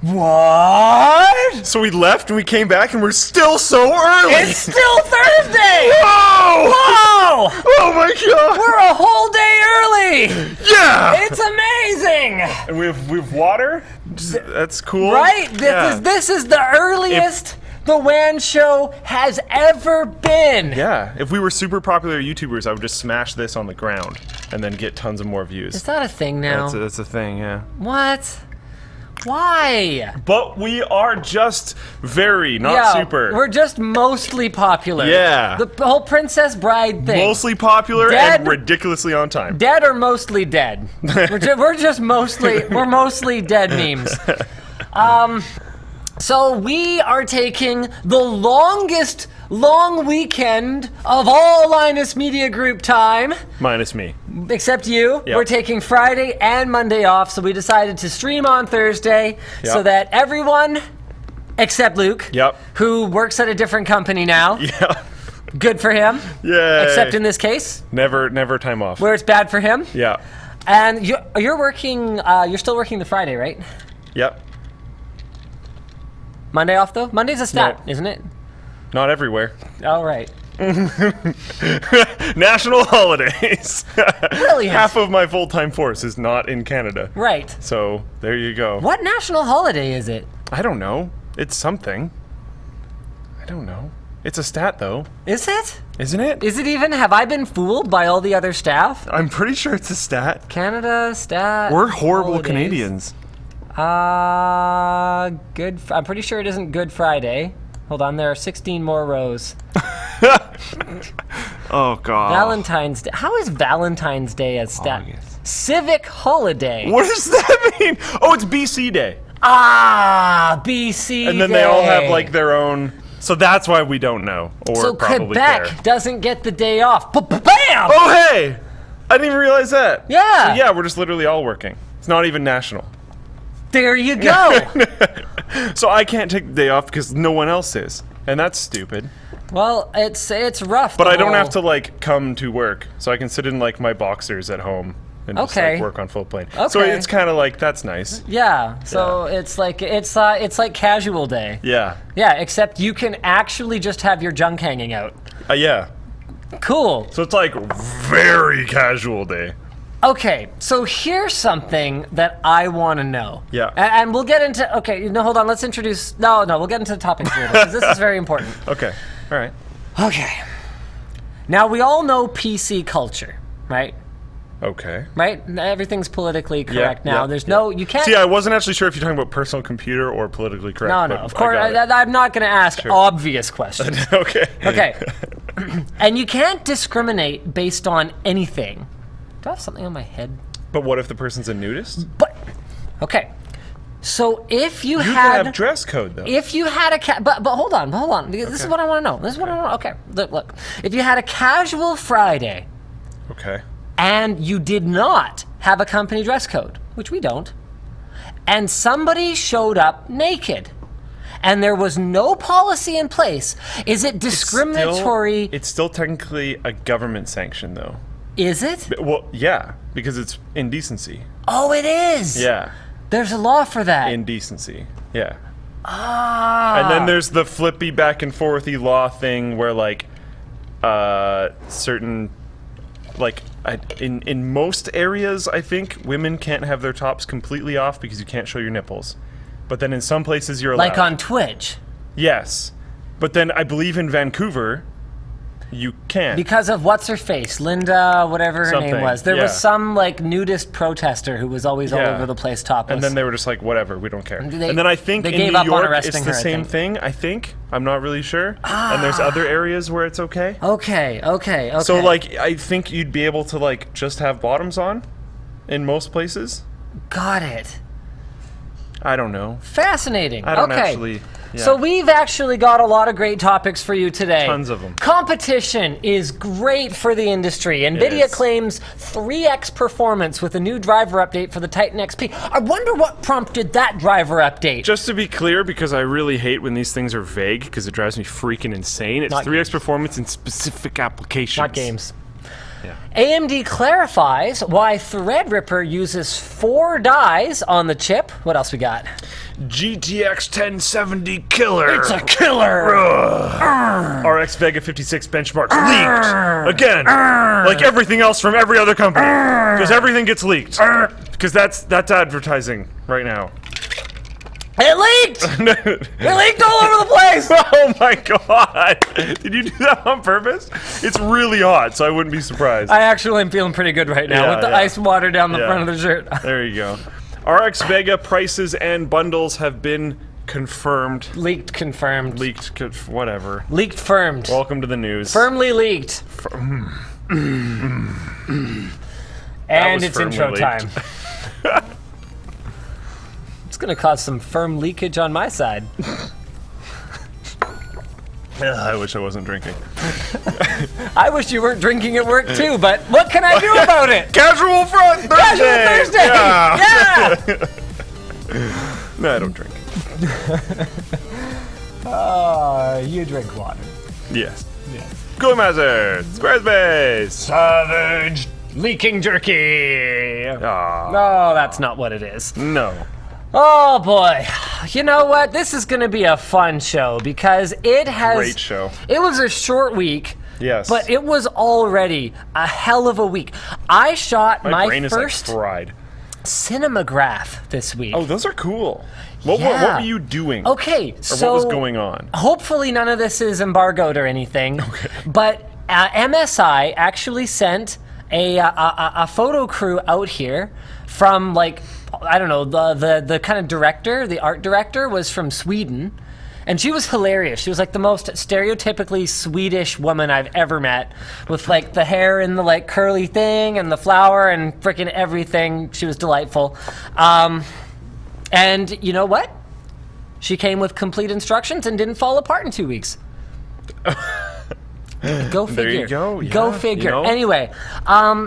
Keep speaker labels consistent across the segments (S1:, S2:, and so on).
S1: What?
S2: So we left and we came back and we're still so early.
S1: It's still Thursday!
S2: Whoa!
S1: Whoa!
S2: Oh my god!
S1: We're a whole day early!
S2: Yeah!
S1: It's amazing!
S2: And we have water. That's cool.
S1: Right?
S2: Yeah.
S1: This is the earliest the WAN show has ever been.
S2: Yeah. If we were super popular YouTubers, I would just smash this on the ground and then get tons of more views.
S1: Is that a thing now?
S2: That's a thing, yeah.
S1: What? Why?
S2: But we are just not super.
S1: We're just mostly popular.
S2: Yeah.
S1: The whole Princess Bride thing.
S2: Mostly popular
S1: Dead?
S2: and ridiculously on time.
S1: Dead or mostly dead? we're just mostly dead memes. So we are taking the longest long weekend of all Linus Media Group time.
S2: Minus me.
S1: Except you.
S2: Yep.
S1: We're taking Friday and Monday off, so we decided to stream on Thursday so
S2: Yep.
S1: that everyone, except Luke,
S2: Yep.
S1: who works at a different company now,
S2: Yeah.
S1: good for him,
S2: Yay.
S1: except in this case,
S2: Never time off.
S1: where it's bad for him.
S2: Yeah.
S1: And you're working, you're still working the Friday, right?
S2: Yep.
S1: Monday off, though? Monday's a stat,
S2: No.
S1: isn't it?
S2: Not everywhere.
S1: All right.
S2: National holidays.
S1: Brilliant.
S2: Half of my full-time force is not in Canada.
S1: Right.
S2: So there you go.
S1: What national holiday is it?
S2: I don't know. It's something. I don't know. It's a stat though,
S1: Is it?
S2: isn't it?
S1: Is it even? Have I been fooled by all the other staff?
S2: I'm pretty sure it's a stat.
S1: Canada, stat.
S2: We're horrible
S1: holidays.
S2: Canadians.
S1: Good. I'm pretty sure it isn't Good Friday. Hold on, there are 16 more rows.
S2: Oh god.
S1: Valentine's Day. How is Valentine's Day a stat?
S2: August.
S1: Civic holiday.
S2: What does that mean? Oh, it's BC Day.
S1: BC
S2: And then they all have like their own. So that's why we don't know, or
S1: So
S2: probably
S1: Quebec
S2: care.
S1: doesn't get the day off. Bam!
S2: Oh hey! I didn't even realize that.
S1: Yeah.
S2: So, yeah, we're just literally all working. It's not even national.
S1: There you go.
S2: So I can't take the day off because no one else is. And that's stupid.
S1: Well, it's rough.
S2: But
S1: the
S2: I don't
S1: whole-
S2: have to like come to work. So I can sit in like my boxers at home and just
S1: Okay.
S2: like work on Floatplane. So
S1: Okay.
S2: it's kind of like that's nice.
S1: Yeah. So it's like casual day.
S2: Yeah.
S1: Yeah, except you can actually just have your junk hanging out.
S2: Yeah.
S1: Cool.
S2: So it's like very casual day.
S1: Okay, so here's something that I want to know.
S2: Yeah.
S1: And we'll get into. Okay, no, hold on. Let's introduce. No, we'll get into the topics here because this is very important.
S2: Okay. All right.
S1: Okay. Now we all know PC culture, right?
S2: Okay.
S1: Right? Everything's politically correct now.
S2: yeah,
S1: There's
S2: yeah.
S1: no. You can't.
S2: See, I wasn't actually sure if you're talking about personal computer or politically correct.
S1: no,
S2: but
S1: of course.
S2: I got it.
S1: I'm not going to ask
S2: Sure.
S1: obvious questions.
S2: Okay.
S1: Okay. And you can't discriminate based on anything. Do I have something on my head?
S2: But what if the person's a nudist?
S1: But okay. So if you
S2: You
S1: had
S2: can have dress code though.
S1: if you had a but hold on. This is what I want to know. This is what I want. Okay, look. If you had a casual Friday
S2: Okay.
S1: and you did not have a company dress code, which we don't, and somebody showed up naked, and there was no policy in place, is it discriminatory?
S2: It's still technically a government sanction though.
S1: Is it?
S2: Well, yeah, because it's indecency.
S1: Oh, it is.
S2: Yeah,
S1: There's a law for that.
S2: indecency. Yeah.
S1: Ah.
S2: And then there's the flippy back and forthy law thing where like certain like in most areas I think women can't have their tops completely off because you can't show your nipples. But then in some places you're allowed.
S1: like on Twitch.
S2: Yes. But then I believe in Vancouver you can.
S1: Because of what's her face, Linda, whatever her name
S2: Something,
S1: was. There
S2: yeah.
S1: was some like nudist protester who was always all
S2: Yeah.
S1: over the place topless.
S2: And then they were just like, whatever, we don't care.
S1: They-
S2: and then I think
S1: they
S2: in
S1: gave
S2: New
S1: up on
S2: York,
S1: arresting
S2: it's the
S1: her, I
S2: same
S1: think.
S2: thing, I think. I'm not really sure. And there's other areas where it's okay.
S1: Okay.
S2: So, like, I think you'd be able to, like, just have bottoms on in most places.
S1: Got it.
S2: I don't know.
S1: Fascinating.
S2: I don't
S1: okay.
S2: actually... Yeah.
S1: So we've actually got a lot of great topics for you today.
S2: Tons of them.
S1: Competition is great for the industry. NVIDIA
S2: is.
S1: claims 3x performance with a new driver update for the Titan XP. I wonder what prompted that driver update.
S2: Just to be clear, because I really hate when these things are vague, because it drives me freaking insane, it's
S1: Not
S2: 3x
S1: games.
S2: performance in specific applications.
S1: Not games.
S2: Yeah.
S1: AMD clarifies why Threadripper uses 4 dies on the chip. What else we got?
S2: GTX 1070 killer.
S1: It's a killer.
S2: RX Vega 56 benchmarks leaked again, like everything else from every other company, because everything gets leaked. Because that's advertising right now.
S1: It leaked! It leaked all over the place!
S2: Oh my god! Did you do that on purpose? It's really hot, so I wouldn't be surprised.
S1: I actually am feeling pretty good right now with the ice water down the front of the shirt.
S2: There you go. RX Vega prices and bundles have been confirmed.
S1: Leaked, confirmed.
S2: Leaked, whatever.
S1: Leaked, firmed.
S2: Welcome to the news.
S1: Firmly leaked. And it's intro time. It's gonna cause some firm leakage on my side.
S2: I wish I wasn't drinking.
S1: I wish you weren't drinking at work too, but what can I do about it?
S2: Casual front Thursday!
S1: Casual Thursday! Yeah!
S2: No, I don't drink.
S1: You drink water.
S2: Yes. Yeah. Cooling Master! Squarespace!
S1: Savage! Leaking jerky! No, that's not what it is.
S2: No.
S1: Oh boy. You know what? This is going to be a fun show because it has...
S2: Great show.
S1: It was a short week.
S2: Yes.
S1: But it was already a hell of a week. I shot my
S2: brain
S1: first
S2: is like fried.
S1: Cinemagraph this week.
S2: Oh, those are cool. What were you doing?
S1: Okay,
S2: so... Or what was going on?
S1: Hopefully none of this is embargoed or anything. Okay. But MSI actually sent a photo crew out here from, like, I don't know, the kind of director, the art director was from Sweden. And she was hilarious. She was like the most stereotypically Swedish woman I've ever met, with like the hair and the like curly thing and the flower and freaking everything. She was delightful. And you know what? She came with complete instructions and didn't fall apart in 2 weeks. Go figure.
S2: There you go. Yeah,
S1: go figure.
S2: You know.
S1: Anyway,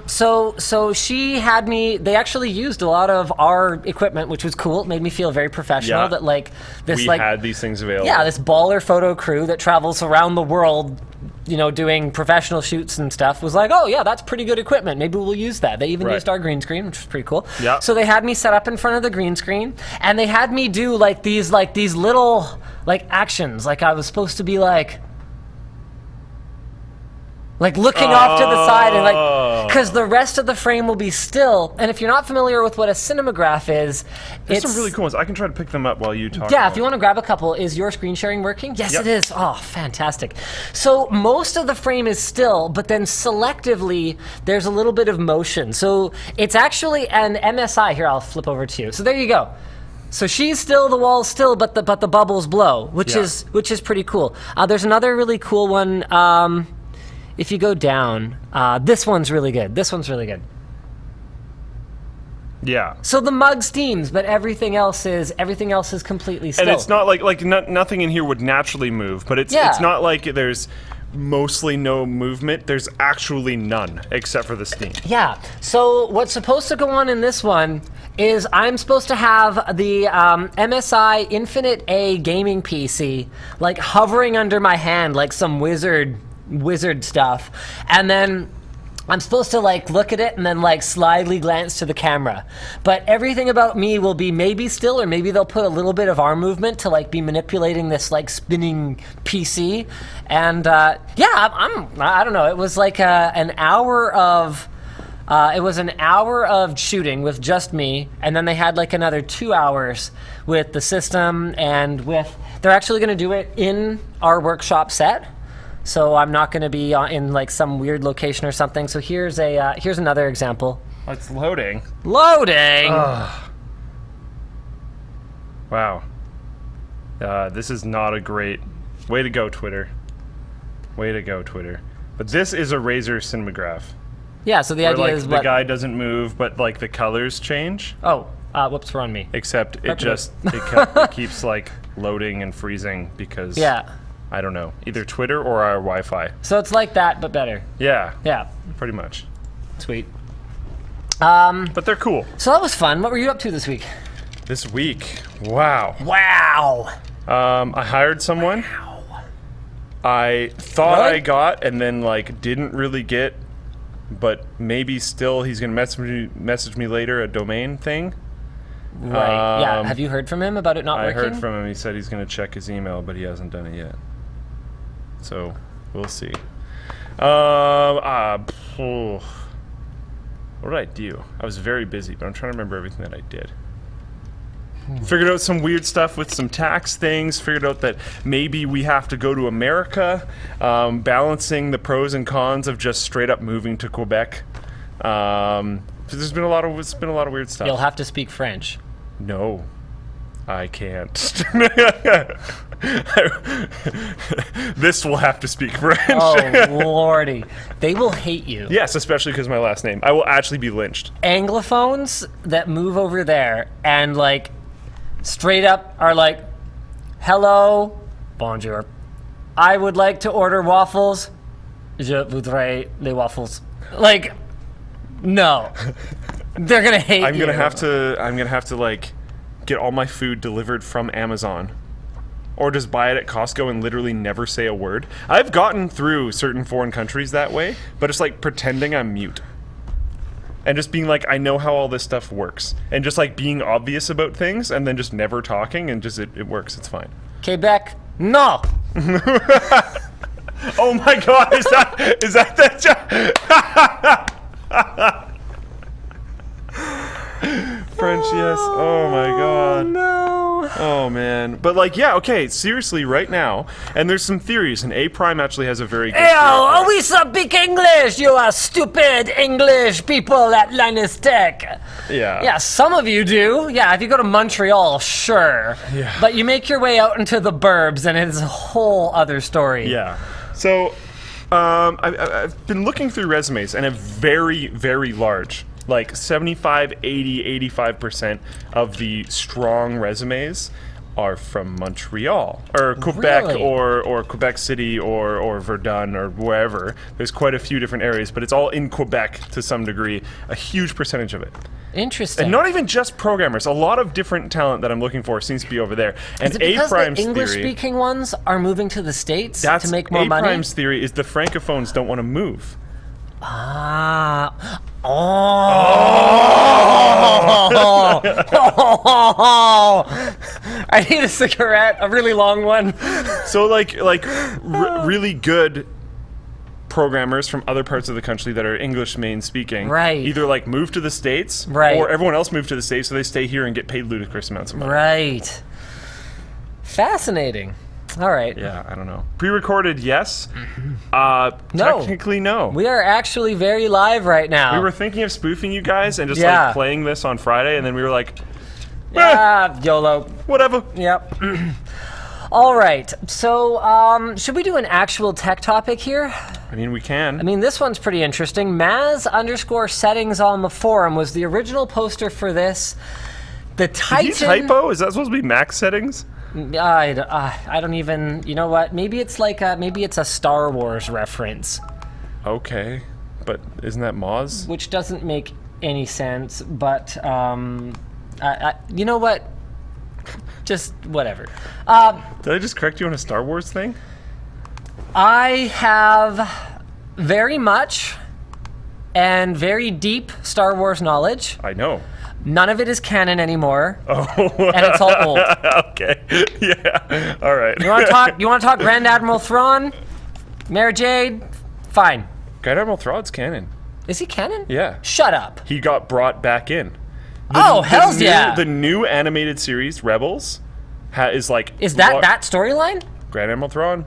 S1: so she had me. They actually used a lot of our equipment, which was cool. It made me feel very professional.
S2: Yeah.
S1: That like this
S2: we had these things available.
S1: Yeah, this baller photo crew that travels around the world, you know, doing professional shoots and stuff, was like, oh yeah, that's pretty good equipment. Maybe we'll use that. They even used our green screen, which was pretty cool.
S2: Yeah.
S1: So they had me set up in front of the green screen, and they had me do like these little like actions. Like I was supposed to be like looking off to the side and like, because the rest of the frame will be still. And if you're not familiar with what a cinemagraph is,
S2: there's some really cool ones. I can try to pick them up while you talk.
S1: Yeah, if you want to grab a couple. Is your screen sharing working? Yes, it is. Oh, fantastic. So most of the frame is still, but then selectively there's a little bit of motion. So it's actually an MSI. Here, I'll flip over to you. So there you go. So she's still, the wall's still, but the bubbles blow, which is pretty cool. There's another really cool one. If you go down, this one's really good. This one's really good.
S2: Yeah.
S1: So the mug steams, but everything else is completely still.
S2: And it's not like nothing in here would naturally move, but it's not like there's mostly no movement. There's actually none except for the steam.
S1: Yeah. So what's supposed to go on in this one is I'm supposed to have the MSI Infinite A gaming PC like hovering under my hand like some wizard stuff, and then I'm supposed to like look at it and then like slyly glance to the camera, but everything about me will be maybe still, or maybe they'll put a little bit of arm movement to like be manipulating this like spinning PC. And I don't know, it was like an hour of shooting with just me, and then they had like another 2 hours with the system, and they're actually going to do it in our workshop set. So I'm not going to be in like some weird location or something. So here's another example.
S2: It's loading.
S1: Loading.
S2: Wow. This is not a great way to go, Twitter. Way to go, Twitter. But this is a Razer Cinemagraph.
S1: Yeah. So the idea is
S2: the guy doesn't move, but like the colors change.
S1: Oh, whoops, we're on me.
S2: Except it keeps like loading and freezing because.
S1: Yeah.
S2: I don't know, either Twitter or our Wi-Fi.
S1: So it's like that, but better.
S2: Yeah.
S1: Yeah.
S2: Pretty much.
S1: Sweet.
S2: But they're cool.
S1: So that was fun. What were you up to this week?
S2: This week? Wow.
S1: Wow.
S2: I hired someone.
S1: Wow.
S2: I thought I got and then like didn't really get, but maybe still he's gonna message me later, a domain thing.
S1: Right. Yeah. Have you heard from him about it not
S2: I
S1: working?
S2: heard from him. He said he's going to check his email, but he hasn't done it yet. So we'll see. What did I do? I was very busy, but I'm trying to remember everything that I did. Figured out some weird stuff with some tax things. Figured out that maybe we have to go to America. Balancing the pros and cons of just straight up moving to Quebec. It's been a lot of weird stuff.
S1: You'll have to speak French.
S2: No, I can't. This will have to speak French.
S1: Oh, lordy. They will hate you.
S2: Yes, especially because my last name. I will actually be lynched.
S1: Anglophones that move over there and, like, straight up are like, hello, bonjour. I would like to order waffles. Je voudrais les waffles. Like, no. They're going to hate you.
S2: I'm gonna have to like get all my food delivered from Amazon. Or just buy it at Costco and literally never say a word. I've gotten through certain foreign countries that way, but it's like pretending I'm mute. And just being like, I know how all this stuff works. And just like being obvious about things and then just never talking and just it works, it's fine.
S1: Quebec, no.
S2: Oh my god, is that French, yes. Oh my god.
S1: No.
S2: Oh man. But like, yeah, okay, seriously, right now, and there's some theories, and A Prime actually has a very good theory.
S1: Oh, we speak English, you are stupid English people at Linus Tech.
S2: Yeah.
S1: Yeah, some of you do. Yeah, if you go to Montreal, sure.
S2: Yeah.
S1: But you make your way out into the burbs, and it's a whole other story.
S2: Yeah. So, I've been looking through resumes, and a very, very large, like 75, 80, 85% of the strong resumes are from Montreal or Quebec.
S1: Really?
S2: or Quebec City or Verdun or wherever. There's quite a few different areas, but it's all in Quebec to some degree, a huge percentage of it.
S1: Interesting.
S2: And not even just programmers. A lot of different talent that I'm looking for seems to be over there. And
S1: Is it because
S2: A-Prime's
S1: the
S2: theory,
S1: English-speaking ones are moving to the States
S2: that's
S1: to make more money?
S2: A-Prime's theory is the francophones don't want to move.
S1: Ah. Oh. I need a cigarette, a really long one.
S2: So really good programmers from other parts of the country that are English main speaking,
S1: Right.
S2: either like move to the States,
S1: Right.
S2: or everyone else move to the States, so they stay here and get paid ludicrous amounts of money.
S1: Right. Fascinating. All right.
S2: Yeah, I don't know. Pre-recorded, yes.
S1: No.
S2: Technically, no.
S1: We are actually very live right now.
S2: We were thinking of spoofing you guys and just
S1: Yeah.
S2: like playing this on Friday, and then we were like,
S1: YOLO.
S2: whatever.
S1: Yep. All right. So, should we do an actual tech topic here?
S2: I mean, we can.
S1: I mean, this one's pretty interesting. Maz_settings on the forum was the original poster for this. The Titan.
S2: Did you typo? Is that supposed to be max settings?
S1: I don't even. You know what? Maybe it's like maybe it's a Star Wars reference,
S2: Okay, but isn't that Moz?
S1: which doesn't make any sense. But you know what? Just whatever.
S2: Did I just correct you on a Star Wars thing?
S1: I have very much and very deep Star Wars knowledge.
S2: I know.
S1: None of it is canon anymore,
S2: Oh.
S1: and it's all old.
S2: Okay. Yeah. All right.
S1: You want to talk? You want to talk Grand Admiral Thrawn, Mara Jade? Fine.
S2: Grand Admiral Thrawn's canon.
S1: Is he canon?
S2: Yeah.
S1: Shut up.
S2: He got brought back in.
S1: Hells yeah.
S2: The new animated series, Rebels, is like...
S1: Is that storyline?
S2: Grand Admiral Thrawn?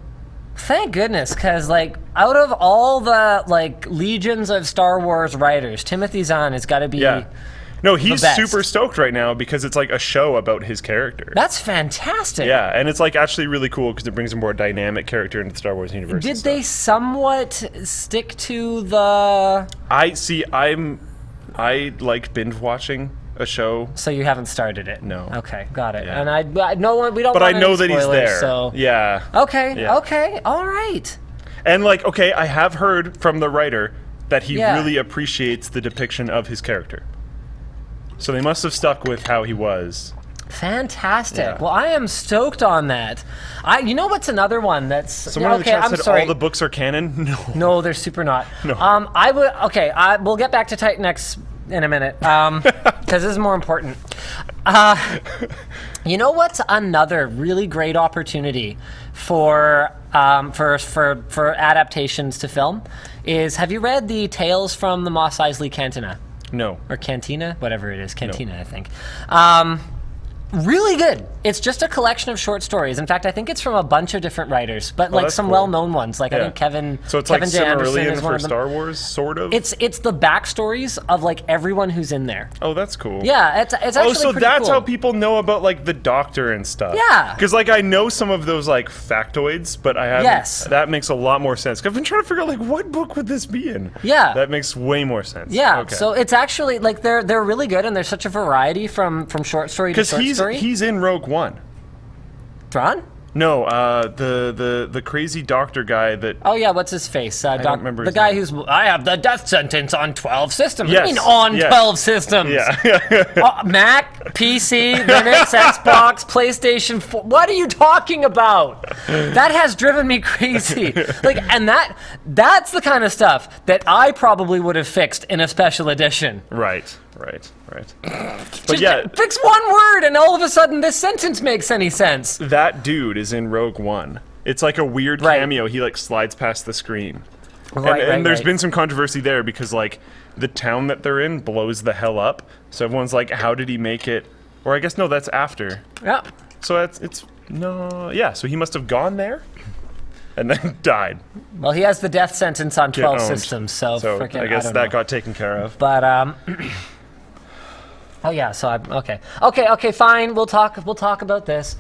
S1: Thank goodness, because like out of all the like legions of Star Wars writers, Timothy Zahn has got to be.
S2: Yeah. No, he's
S1: best.
S2: super stoked right now because it's like a show about his character.
S1: That's fantastic.
S2: Yeah, and it's like actually really cool because it brings a more dynamic character into the Star Wars universe.
S1: Did they somewhat stick to the?
S2: I like binge watching a show.
S1: So you haven't started it?
S2: No.
S1: Okay, got it.
S2: Yeah.
S1: And no one. We don't.
S2: But
S1: want
S2: I know
S1: any
S2: that he's
S1: spoilers,
S2: there.
S1: So
S2: Yeah.
S1: okay.
S2: Yeah.
S1: Okay. All right.
S2: And like, okay, I have heard from the writer that he
S1: Yeah.
S2: really appreciates the depiction of his character. So they must have stuck with how he was.
S1: Fantastic.
S2: Yeah.
S1: Well, I am stoked on that. You know what's another one that's
S2: Someone in the chat said all the books are canon? No.
S1: No, they're super not.
S2: No.
S1: We'll get back to Titan X in a minute, because this is more important. You know what's another really great opportunity for adaptations to film is, have you read the Tales from the Mos Eisley Cantina?
S2: No.
S1: Or Cantina? Whatever it is. Cantina, no. I think. Really good. It's just a collection of short stories. In fact, I think it's from a bunch of different writers, but like some well-known ones. Like I think Kevin.
S2: So it's
S1: Kevin
S2: like
S1: J. Anderson
S2: Silmarillion
S1: is one
S2: for
S1: of them.
S2: Star Wars, sort of.
S1: It's the backstories of like everyone who's in there.
S2: Oh, that's cool.
S1: Yeah, it's actually
S2: so
S1: pretty
S2: that's
S1: cool.
S2: how people know about like the Doctor and stuff.
S1: Yeah.
S2: Because like I know some of those like factoids, but I haven't.
S1: Yes.
S2: That makes a lot more sense. 'Cause I've been trying to figure out like what book would this be in.
S1: Yeah.
S2: That makes way more sense.
S1: Yeah.
S2: Okay.
S1: So it's actually like they're really good, and there's such a variety from short story to short story.
S2: Because he's in Rogue One.
S1: Thrawn?
S2: No, the crazy doctor guy that.
S1: Oh yeah, what's his face?
S2: I don't remember
S1: the
S2: his
S1: guy
S2: name.
S1: who's I have the death sentence on 12 systems.
S2: Yes,
S1: I mean on
S2: yes.
S1: 12 systems.
S2: Yeah.
S1: Mac, PC, Linux, Xbox, PlayStation 4. What are you talking about? That has driven me crazy. Like, and that's the kind of stuff that I probably would have fixed in a special edition.
S2: Right. But yeah,
S1: fix one word, and all of a sudden this sentence makes any sense.
S2: that dude is in Rogue One. It's like a weird cameo. He like slides past the screen. And there's been some controversy there because like the town that they're in blows the hell up. So everyone's like, how did he make it? Or I guess no, that's after.
S1: Yeah.
S2: So so he must have gone there and then died.
S1: Well, he has the death sentence on 12
S2: owned.
S1: systems, so freaking,
S2: I guess
S1: don't
S2: that
S1: know.
S2: got taken care of.
S1: But oh yeah, so okay, fine. We'll talk about this.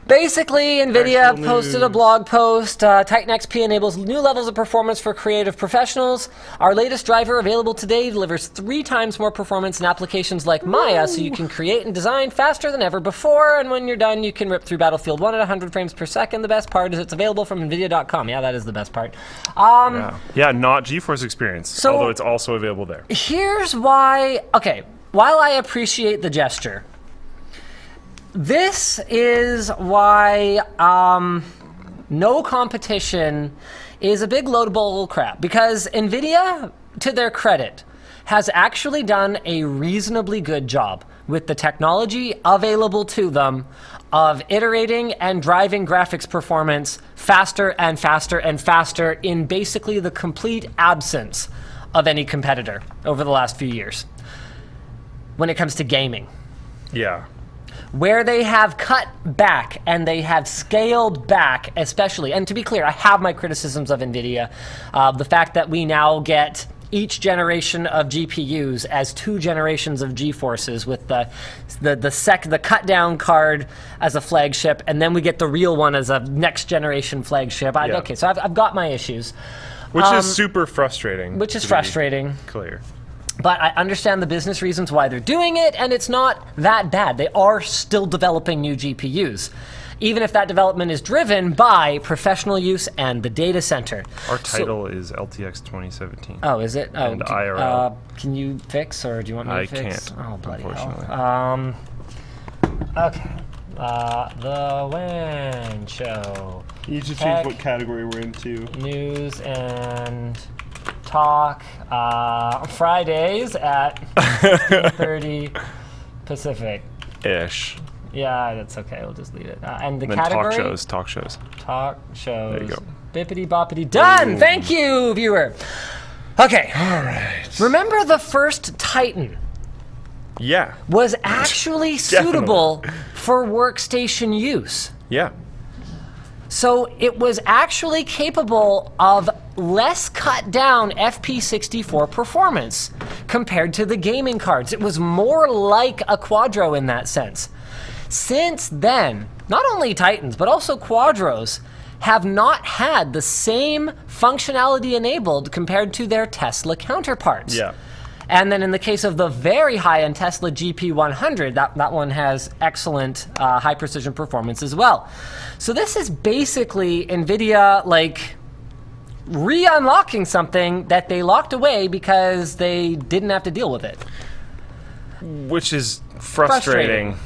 S1: Basically, NVIDIA
S2: Actual
S1: posted a
S2: news.
S1: blog post. Titan XP enables new levels of performance for creative professionals. Our latest driver, available today, delivers 3 times more performance in applications like Maya, so you can create and design faster than ever before. And when you're done, you can rip through Battlefield 1 at 100 frames per second. The best part is it's available from NVIDIA.com. Yeah, that is the best part.
S2: Yeah, not GeForce Experience, although it's also available there.
S1: Here's why. Okay, while I appreciate the gesture, this is why no competition is a big load of bull crap. Because NVIDIA, to their credit, has actually done a reasonably good job with the technology available to them of iterating and driving graphics performance faster and faster and faster in basically the complete absence of any competitor over the last few years when it comes to gaming.
S2: Yeah.
S1: Where they have cut back and they have scaled back, especially, and to be clear, I have my criticisms of NVIDIA. The fact that we now get each generation of GPUs as 2 generations of GeForces with the cut down card as a flagship, and then we get the real one as a next generation flagship. Okay, so I've got my issues.
S2: Which is super frustrating.
S1: Which is frustrating.
S2: Clear.
S1: But I understand the business reasons why they're doing it, and it's not that bad. They are still developing new GPUs, even if that development is driven by professional use and the data center.
S2: Our title is LTX 2017.
S1: Oh, is it? Oh,
S2: And IRL.
S1: Can you fix, or do you want me to fix?
S2: can't,
S1: Oh, bloody
S2: unfortunately.
S1: hell. Okay. The WAN Show.
S2: You should
S1: Tech.
S2: choose what category we're into.
S1: News and talk Fridays at 30 Pacific.
S2: Ish.
S1: Yeah, that's okay. We'll just leave it. And the
S2: And then
S1: category?
S2: talk shows.
S1: Talk shows.
S2: There you go.
S1: Bippity boppity done.
S2: Boom.
S1: Thank you, viewer. Okay.
S2: All right.
S1: Remember the first Titan
S2: Yeah.
S1: was actually suitable for workstation use.
S2: Yeah.
S1: So it was actually capable of less cut down FP64 performance compared to the gaming cards. It was more like a Quadro in that sense. Since then, not only Titans, but also Quadros have not had the same functionality enabled compared to their Tesla counterparts.
S2: Yeah.
S1: And then in the case of the very high-end Tesla GP100, that one has excellent high-precision performance as well. So this is basically NVIDIA, like, re-unlocking something that they locked away because they didn't have to deal with it.
S2: Which is frustrating.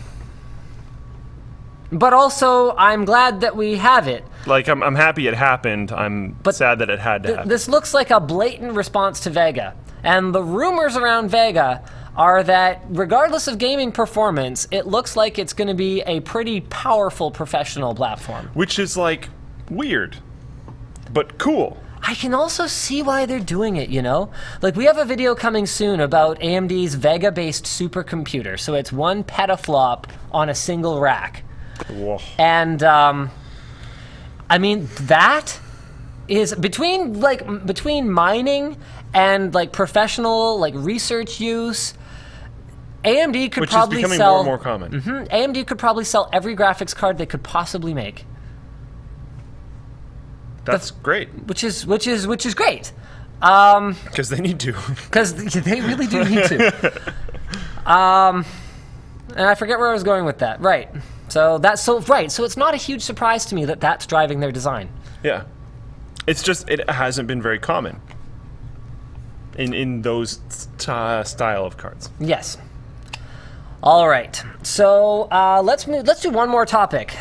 S1: But also, I'm glad that we have it.
S2: Like, I'm happy it happened. I'm sad that it had to happen.
S1: This looks like a blatant response to Vega. And the rumors around Vega are that regardless of gaming performance, it looks like it's going to be a pretty powerful professional platform.
S2: Which is like weird, but cool.
S1: I can also see why they're doing it, you know? Like, we have a video coming soon about AMD's Vega-based supercomputer. So it's 1 petaflop on a single rack.
S2: Whoa.
S1: And, I mean, that is between mining and, like, professional, like, research use, AMD could probably
S2: Which is becoming
S1: sell...
S2: more and more common.
S1: AMD could probably sell every graphics card they could possibly make.
S2: That's great.
S1: Which is great.
S2: Because they need to.
S1: Because they really do need to. And I forget where I was going with that. Right. So it's not a huge surprise to me that that's driving their design.
S2: Yeah. It's just, it hasn't been very common in those style of cards.
S1: Yes. All right. So let's do one more topic.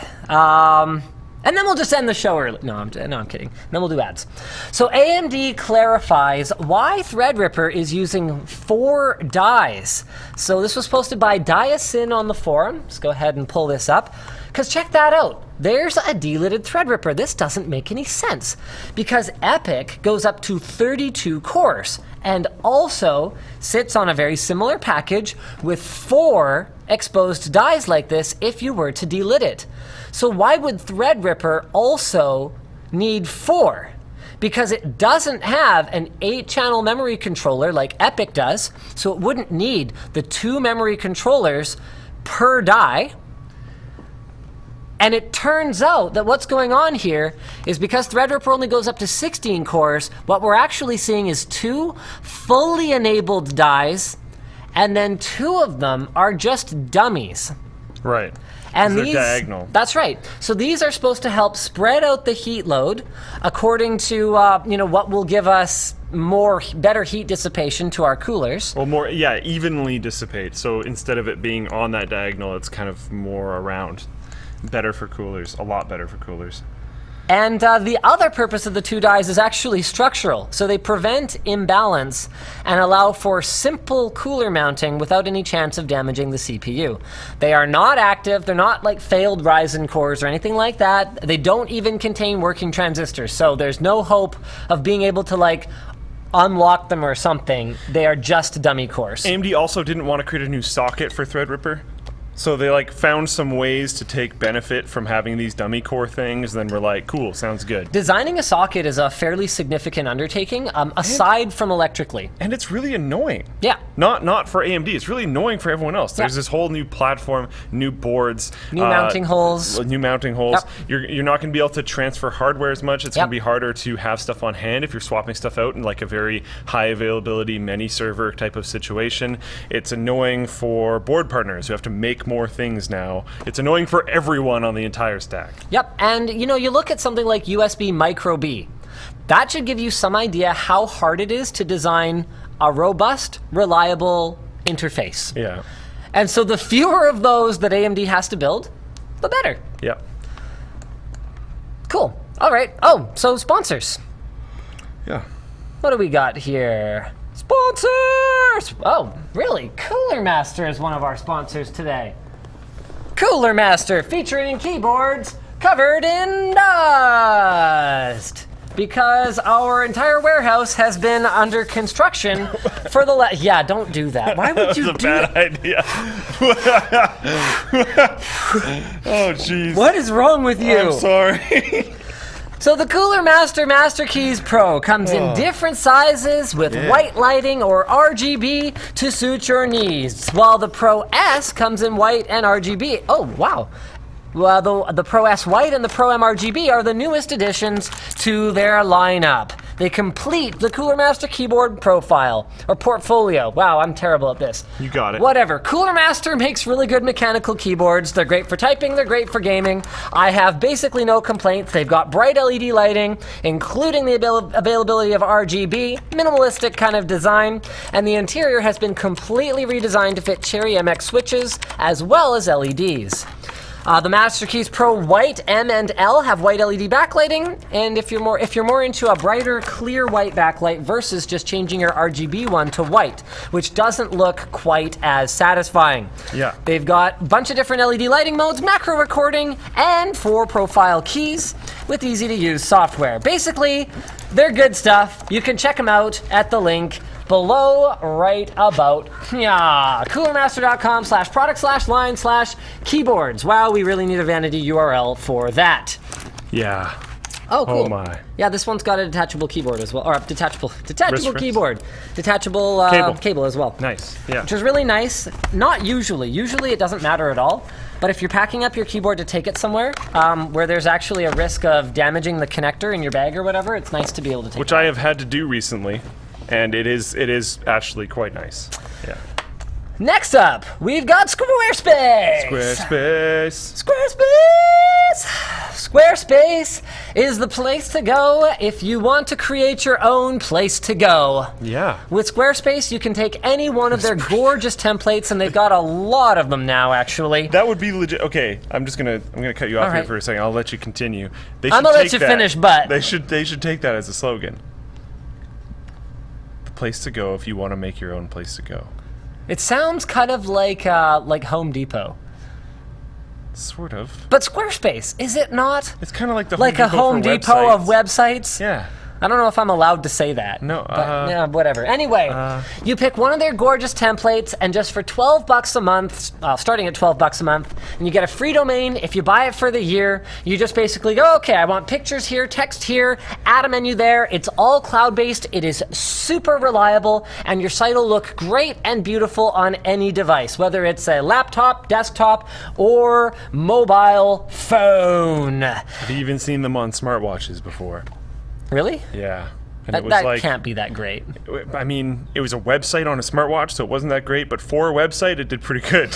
S1: And then we'll just end the show early. No, I'm kidding. Then we'll do ads. So AMD clarifies why Threadripper is using 4 dies. So this was posted by Diasin on the forum. Let's go ahead and pull this up. Because check that out. There's a delidded Threadripper. This doesn't make any sense. Because Epic goes up to 32 cores. And also sits on a very similar package with 4 exposed dies like this if you were to delid it. So why would Threadripper also need 4? Because it doesn't have an 8-channel memory controller like Epic does, so it wouldn't need the 2 memory controllers per die. And it turns out that what's going on here is because Threadripper only goes up to 16 cores, what we're actually seeing is 2 fully enabled dies, and then 2 of them are just dummies.
S2: Right.
S1: And
S2: they're
S1: these,
S2: diagonal.
S1: That's right. So these are supposed to help spread out the heat load according to what will give us better heat dissipation to our coolers.
S2: Well, evenly dissipate. So instead of it being on that diagonal, it's kind of more around. Better for coolers. A lot better for coolers.
S1: And the other purpose of the 2 dies is actually structural. So they prevent imbalance and allow for simple cooler mounting without any chance of damaging the CPU. They are not active. They're not like failed Ryzen cores or anything like that. They don't even contain working transistors. So there's no hope of being able to like unlock them or something. They are just dummy cores.
S2: AMD also didn't want to create a new socket for Threadripper. So they like found some ways to take benefit from having these dummy core things, then we're like, cool, sounds good.
S1: Designing a socket is a fairly significant undertaking, aside from electrically.
S2: And it's really annoying.
S1: Yeah.
S2: Not for AMD, it's really annoying for everyone else. There's this whole new platform, new boards.
S1: New mounting holes.
S2: New mounting holes.
S1: Yep.
S2: You're not going to be able to transfer hardware as much. It's
S1: Yep.
S2: going to be harder to have stuff on hand if you're swapping stuff out in like a very high availability many server type of situation. It's annoying for board partners who have to make more things now. It's annoying for everyone on the entire stack.
S1: Yep, and you look at something like USB Micro B. That should give you some idea how hard it is to design a robust, reliable interface.
S2: Yeah.
S1: And so the fewer of those that AMD has to build, the better.
S2: Yep.
S1: Cool. All right. Oh, so sponsors.
S2: Yeah.
S1: What do we got here? Sponsors! Oh, really? Cooler Master is one of our sponsors today. Cooler Master, featuring keyboards covered in dust. Because our entire warehouse has been under construction for the yeah, don't do that. Why would you do that?
S2: That's a bad idea. Oh, jeez.
S1: What is wrong with you?
S2: I'm sorry.
S1: So the Cooler Master Master Keys Pro comes in different sizes with white lighting or RGB to suit your needs, while the Pro S comes in white and RGB. Oh, wow. Well, the Pro S White and the Pro M RGB are the newest additions to their lineup. They complete the Cooler Master keyboard profile, or portfolio. Wow, I'm terrible at this.
S2: You got it.
S1: Whatever. Cooler Master makes really good mechanical keyboards. They're great for typing, they're great for gaming. I have basically no complaints. They've got bright LED lighting, including the availability of RGB, minimalistic kind of design, and the interior has been completely redesigned to fit Cherry MX switches, as well as LEDs. The Master Keys Pro White M and L have white LED backlighting, and if you're more into a brighter, clear white backlight versus just changing your RGB one to white, which doesn't look quite as satisfying.
S2: Yeah.
S1: They've got a bunch of different LED lighting modes, macro recording, and 4 profile keys with easy-to-use software. Basically, they're good stuff. You can check them out at the link below right about coolermaster.com/product/line/keyboards. Wow, we really need a vanity URL for that.
S2: Yeah.
S1: Oh, cool.
S2: Oh my.
S1: Yeah, this one's got a detachable keyboard as well, or detachable
S2: Wrist.
S1: keyboard, detachable cable as well.
S2: Nice. Yeah.
S1: Which is really nice. Not usually. Usually it doesn't matter at all. But if you're packing up your keyboard to take it somewhere where there's actually a risk of damaging the connector in your bag or whatever, it's nice to be able to take
S2: Which I have had to do recently, and it is actually quite nice. Yeah.
S1: Next up, we've got Squarespace. Squarespace is the place to go if you want to create your own place to go.
S2: Yeah.
S1: With Squarespace, you can take any one of their gorgeous templates, and they've got a lot of them now, actually.
S2: That would be legit. Okay, I'm gonna cut you off
S1: All
S2: here
S1: right.
S2: for a second. I'll let you continue.
S1: I'm gonna let you finish, but
S2: they should take that as a slogan. The place to go if you want to make your own place to go.
S1: it sounds kind of like Home Depot.
S2: Sort of.
S1: But Squarespace, is it not?
S2: It's kind of like the
S1: Like a Home Depot of websites?
S2: Yeah.
S1: I don't know if I'm allowed to say that.
S2: No,
S1: but, yeah, whatever. Anyway, you pick one of their gorgeous templates, and just for $12 a month, starting at $12 a month, and you get a free domain. If you buy it for the year, you just basically go, okay, I want pictures here, text here, add a menu there. It's all cloud-based. It is super reliable, and your site will look great and beautiful on any device, whether it's a laptop, desktop, or mobile phone.
S2: I've even seen them on smartwatches before.
S1: Really?
S2: Yeah. And
S1: That,
S2: it was
S1: that
S2: like,
S1: can't be that great.
S2: I mean, it was a website on a smartwatch, so it wasn't that great, but for a website, it did pretty good.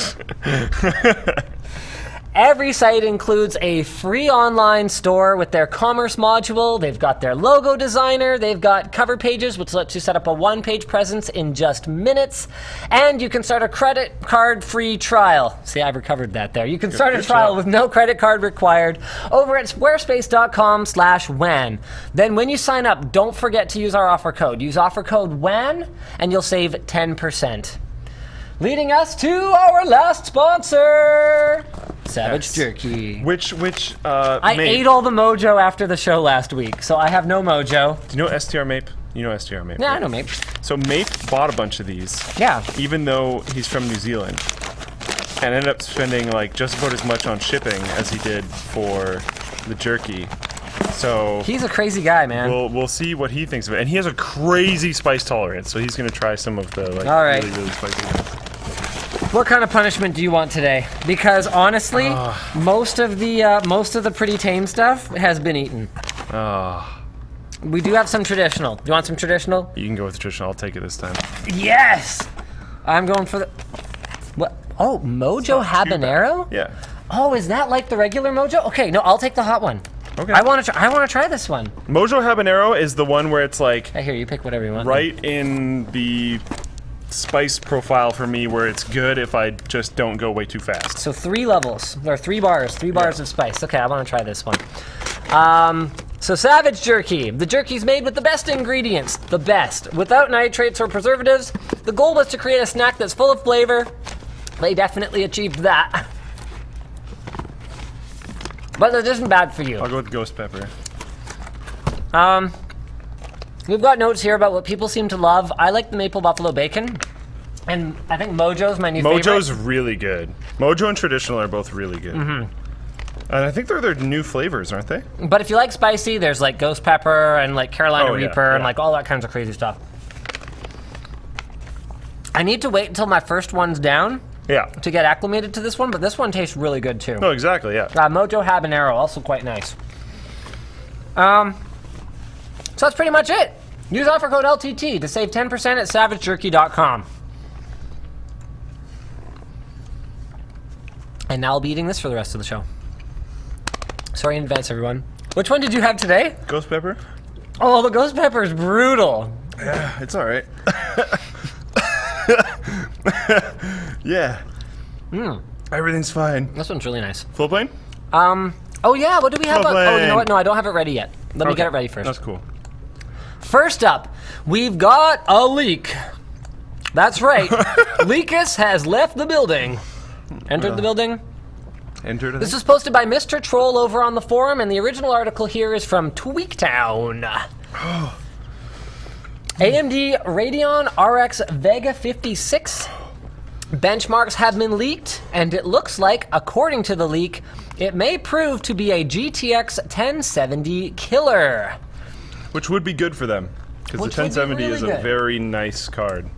S1: Every site includes a free online store with their commerce module. They've got their logo designer. They've got cover pages, which lets you set up a one-page presence in just minutes. And you can start a credit card-free trial. See, I've recovered that there. You can start a trial with no credit card required over at squarespace.com/WAN. Then when you sign up, don't forget to use our offer code. Use offer code WAN, and you'll save 10%. Leading us to our last sponsor, Savage Jerky.
S2: Which
S1: I ate all the mojo after the show last week, so I have no mojo.
S2: Do you know STR Mape? You know STR Mape.
S1: Yeah,
S2: right?
S1: I know Mape.
S2: So Mape bought a bunch of these.
S1: Yeah.
S2: Even though he's from New Zealand. And ended up spending like just about as much on shipping as he did for the jerky. So
S1: He's a crazy guy, man.
S2: we'll see what he thinks of it. And he has a crazy spice tolerance, so he's gonna try some of the like
S1: All right.
S2: really, really spicy ones.
S1: What kind of punishment do you want today? Because honestly, most of the pretty tame stuff has been eaten. We do have some traditional. Do you want some traditional?
S2: You can go with the traditional. I'll take it this time.
S1: Yes! I'm going for the... What? Oh, Mojo Habanero?
S2: Yeah.
S1: Oh, is that like the regular Mojo? Okay, no, I'll take the hot one.
S2: Okay.
S1: I want to try this one.
S2: Mojo Habanero is the one where it's like
S1: Hey, here, you pick whatever you want.
S2: right in the spice profile for me, where it's good if I just don't go way too fast.
S1: So 3 levels, or 3 bars of spice. Okay, I want to try this one. So Savage Jerky. The jerky's made with the best ingredients, the best, without nitrates or preservatives. The goal was to create a snack that's full of flavor. They definitely achieved that. But it isn't bad for you.
S2: I'll go with ghost pepper.
S1: We've got notes here about what people seem to love. I like the maple buffalo bacon, and I think Mojo's my new favorite.
S2: Mojo's really good. Mojo and traditional are both really good. And I think they're their new flavors, aren't they?
S1: But if you like spicy, there's like ghost pepper and like Carolina Reaper and
S2: yeah.
S1: like all that kinds of crazy stuff. I need to wait until my first one's down
S2: Yeah.
S1: to get acclimated to this one, but this one tastes really good too.
S2: Oh, exactly, yeah.
S1: Mojo Habanero, also quite nice. So that's pretty much it. Use offer code LTT to save 10% at savagejerky.com. And now I'll be eating this for the rest of the show. Sorry in advance, everyone. Which one did you have today?
S2: Ghost pepper?
S1: Oh, the ghost pepper is brutal.
S2: Yeah, it's all right. Yeah. Everything's fine.
S1: This one's really nice.
S2: Floatplane?
S1: Oh yeah, what do we have? Oh, you know
S2: Floatplane.
S1: what? No, I don't have it ready yet. Let me get it ready first.
S2: That's cool.
S1: First up, we've got a leak. That's right. Leakus has left the building. Entered the building.
S2: Entered.
S1: This was posted by Mr. Troll over on the forum, and the original article here is from Tweaktown. AMD Radeon RX Vega 56 benchmarks have been leaked, and it looks like, according to the leak, it may prove to be a GTX 1070 killer.
S2: Which would be good for them, because the
S1: Which would be
S2: 1070
S1: really
S2: is a
S1: good.
S2: very nice card.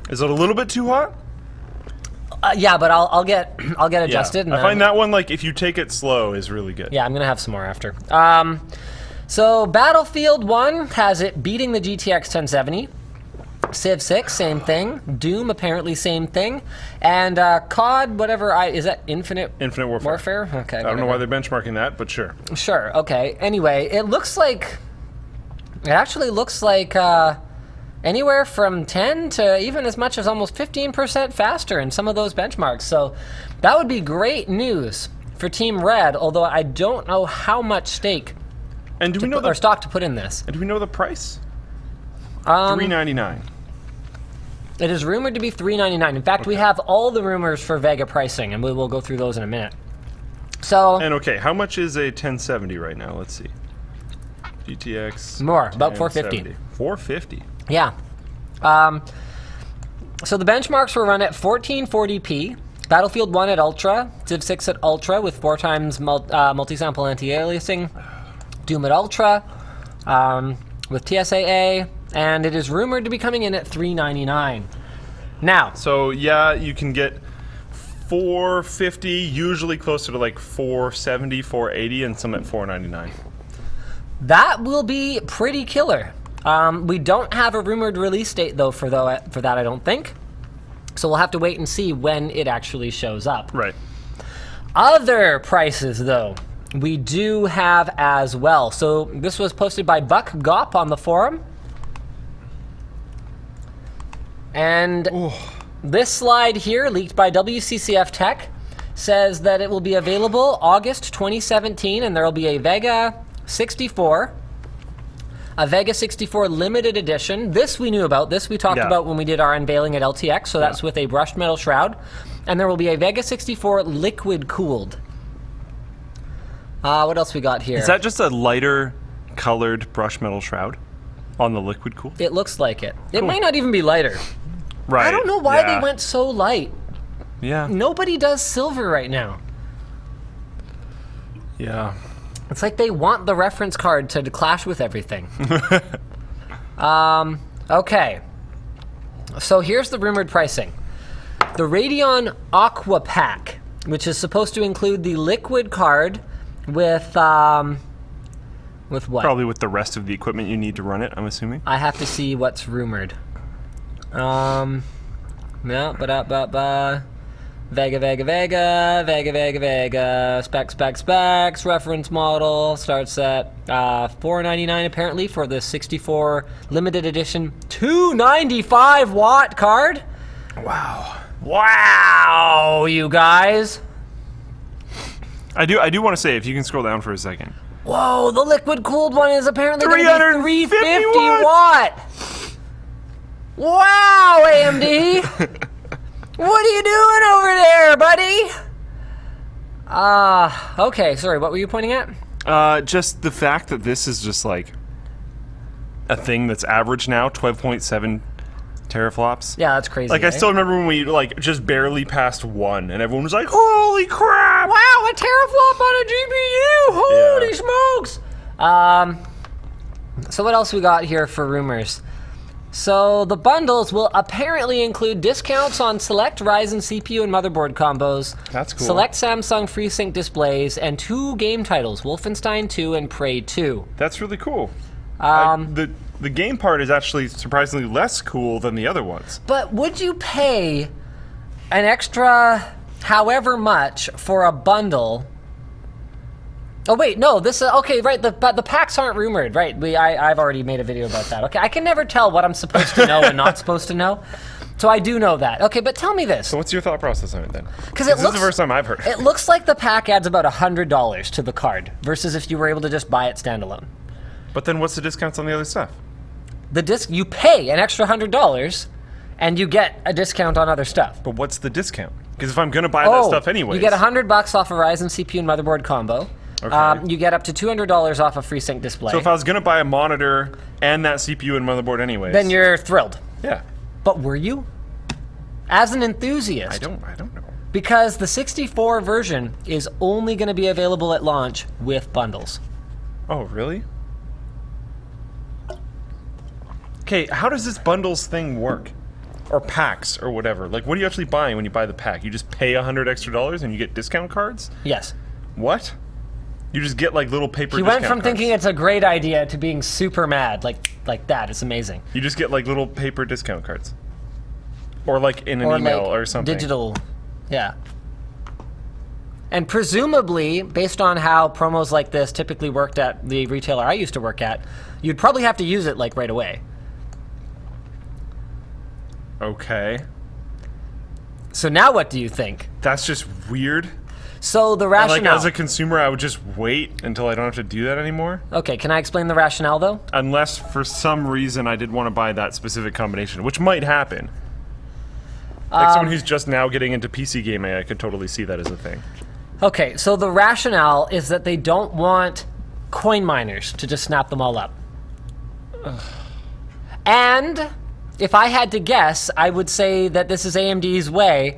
S2: Is it a little bit too hot?
S1: Yeah, but I'll get adjusted.
S2: Yeah. I find that one, like, if you take it slow, is really good.
S1: Yeah, I'm gonna have some more after. So Battlefield 1 has it beating the GTX 1070. Civ 6, same thing. Doom, apparently same thing. And COD, whatever, is that Infinite
S2: Warfare.
S1: Okay.
S2: I don't know why they're benchmarking that, but sure.
S1: Sure, okay. Anyway, it actually looks like anywhere from 10 to even as much as almost 15% faster in some of those benchmarks. So that would be great news for Team Red, although I don't know how much stake
S2: And do we know
S1: or stock to put in this.
S2: And do we know the price? $399.
S1: It is rumored to be $399. In fact, we have all the rumors for Vega pricing, and we will go through those in a minute. So,
S2: And okay, how much is a 1070 right now? Let's see. GTX.
S1: More, about
S2: 1070.
S1: $450.
S2: 450.
S1: yeah. So the benchmarks were run at 1440p, Battlefield 1 at Ultra, Civ 6 at Ultra with 4 times multi-sample anti-aliasing, Doom at Ultra with TSAA, and it is rumored to be coming in at $399. Now,
S2: So yeah, you can get 450, usually closer to like 470, 480, and some at 499.
S1: that will be pretty killer. We don't have a rumored release date, though, for that, I don't think. So we'll have to wait and see when it actually shows up.
S2: Right.
S1: Other prices, though, we do have as well. So this was posted by Buck Gop on the forum. And this slide here, leaked by WCCF Tech, says that it will be available August 2017, and there will be a Vega 64, a Vega 64 limited edition. This we knew about. This we talked
S2: Yeah.
S1: about when we did our unveiling at LTX, so that's with a brushed metal shroud. And there will be a Vega 64 liquid cooled. What else we got here?
S2: Is that just a lighter colored brush metal shroud on the liquid cool?
S1: It looks like it. It might not even be lighter.
S2: Right.
S1: I don't know why
S2: yeah.
S1: they went so light.
S2: Yeah.
S1: Nobody does silver right now.
S2: Yeah.
S1: It's like they want the reference card to clash with everything. Okay. So here's the rumored pricing. The Radeon Aqua Pack, which is supposed to include the liquid card with what?
S2: Probably with the rest of the equipment you need to run it, I'm assuming.
S1: I have to see what's rumored. Vega, specs, reference model, starts at $499 apparently for the 64 limited edition 295 watt card. Wow, you guys.
S2: I do want to say, if you can scroll down for a second.
S1: Whoa, the liquid cooled one is apparently going to
S2: 350
S1: be 350 watt. Wow, AMD. What are you doing over there, buddy? Okay, sorry, what were you pointing at?
S2: Just the fact that this is just like a thing that's average now, 12.7 teraflops.
S1: Yeah, that's crazy.
S2: Like, I still remember when we like just barely passed 1, and everyone was like, "Holy crap!
S1: Wow, a teraflop on a GPU! Holy smokes! So what else we got here for rumors? So the bundles will apparently include discounts on select Ryzen CPU and motherboard combos.
S2: That's cool.
S1: Select Samsung FreeSync displays and 2 game titles, Wolfenstein 2 and Prey 2.
S2: That's really cool." The game part is actually surprisingly less cool than the other ones.
S1: But would you pay an extra however much for a bundle? Oh wait, no. This okay, right? The packs aren't rumored, right? I've already made a video about that. Okay, I can never tell what I'm supposed to know and not supposed to know. So I do know that. Okay, but tell me this.
S2: So what's your thought process on it then?
S1: Because
S2: this is the first time I've heard.
S1: It looks like the pack adds about $100 to the card versus if you were able to just buy it standalone.
S2: But then what's the discounts on the other stuff?
S1: The disc, you pay an extra $100 and you get a discount on other stuff.
S2: But what's the discount? Because if I'm going to buy that stuff anyways.
S1: You get $100 off a Ryzen CPU and motherboard combo.
S2: Okay.
S1: You get up to $200 off a FreeSync display.
S2: So if I was going to buy a monitor and that CPU and motherboard anyways.
S1: Then you're thrilled.
S2: Yeah.
S1: But were you? As an enthusiast.
S2: I don't know.
S1: Because the 64 version is only going to be available at launch with bundles.
S2: Oh, really? Okay, how does this bundles thing work? Or packs, or whatever. Like, what are you actually buying when you buy the pack? You just pay $100 extra and you get discount cards?
S1: Yes.
S2: What? You just get, like, little paper
S1: He
S2: discount
S1: went from
S2: cards.
S1: thinking it's a great idea to being super mad. Like that. It's amazing.
S2: You just get, like, little paper discount cards. Or, like, in an email
S1: like
S2: or something.
S1: Digital. Yeah. And presumably, based on how promos like this typically worked at the retailer I used to work at, you'd probably have to use it, like, right away.
S2: Okay.
S1: So now what do you think?
S2: That's just weird.
S1: So the
S2: And,
S1: rationale...
S2: like, as a consumer, I would just wait until I don't have to do that anymore.
S1: Okay, can I explain the rationale, though?
S2: Unless, for some reason, I did want to buy that specific combination, which might happen. Like someone who's just now getting into PC gaming, I could totally see that as a thing.
S1: Okay, so the rationale is that they don't want coin miners to just snap them all up. And if I had to guess, I would say that this is AMD's way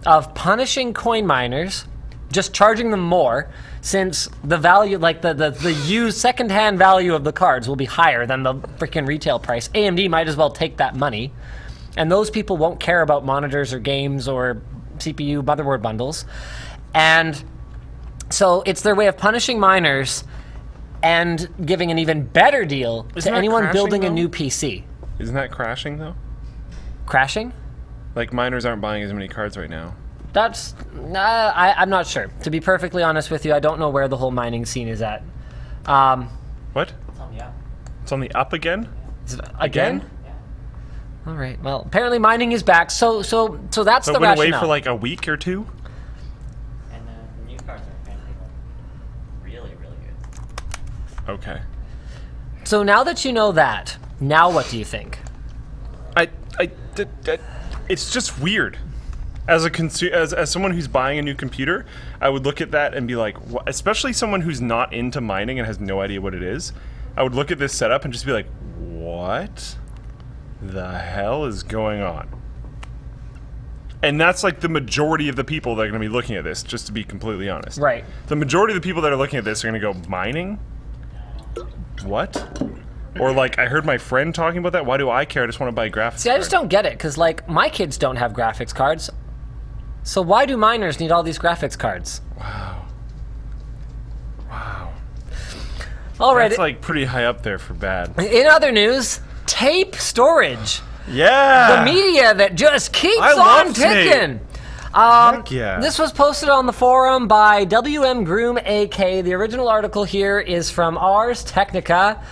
S1: of punishing coin miners, just charging them more, since the value, like the used secondhand value of the cards will be higher than the freaking retail price. AMD might as well take that money, and those people won't care about monitors or games or CPU motherboard bundles. And so it's their way of punishing miners and giving an even better deal
S2: Isn't
S1: to
S2: that
S1: anyone
S2: crashing,
S1: building a
S2: though?
S1: new PC.
S2: Isn't that crashing, though?
S1: Crashing?
S2: Like, miners aren't buying as many cards right now.
S1: That's... I'm not sure. To be perfectly honest with you, I don't know where the whole mining scene is at.
S2: What?
S1: It's on the up.
S2: It's on the up again?
S1: Is it again?
S2: Yeah.
S1: All right. Well, apparently mining is back. So that's
S2: So
S1: the
S2: it went
S1: rationale.
S2: away for like a week or two?
S3: And the new cards are apparently really, really good.
S2: Okay.
S1: So now that you know that, now what do you think?
S2: It's just weird. As a as someone who's buying a new computer, I would look at that and be like, especially someone who's not into mining and has no idea what it is, I would look at this setup and just be like, what the hell is going on? And that's like the majority of the people that are going to be looking at this, just to be completely honest.
S1: Right.
S2: The majority of the people that are looking at this are going to go, mining? What? Or like, I heard my friend talking about that. Why do I care? I just want to buy a graphics
S1: See, I just don't get it, because, like, my kids don't have graphics cards. So why do miners need all these graphics cards?
S2: Wow.
S1: All right.
S2: That's like pretty high up there for bad.
S1: In other news, tape storage.
S2: Yeah!
S1: The media that just keeps
S2: I
S1: on
S2: love tape.
S1: ticking.
S2: Heck yeah.
S1: This was posted on the forum by WM Groom AK. The original article here is from Ars Technica.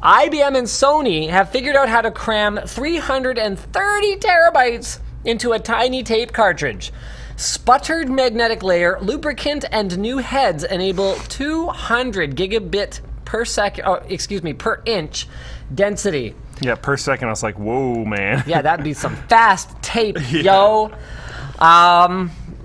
S1: IBM and Sony have figured out how to cram 330 terabytes into a tiny tape cartridge. Sputtered magnetic layer, lubricant, and new heads enable 200 gigabit per per inch density.
S2: Yeah, per second I was like, whoa, man.
S1: Yeah, that'd be some fast tape, yo.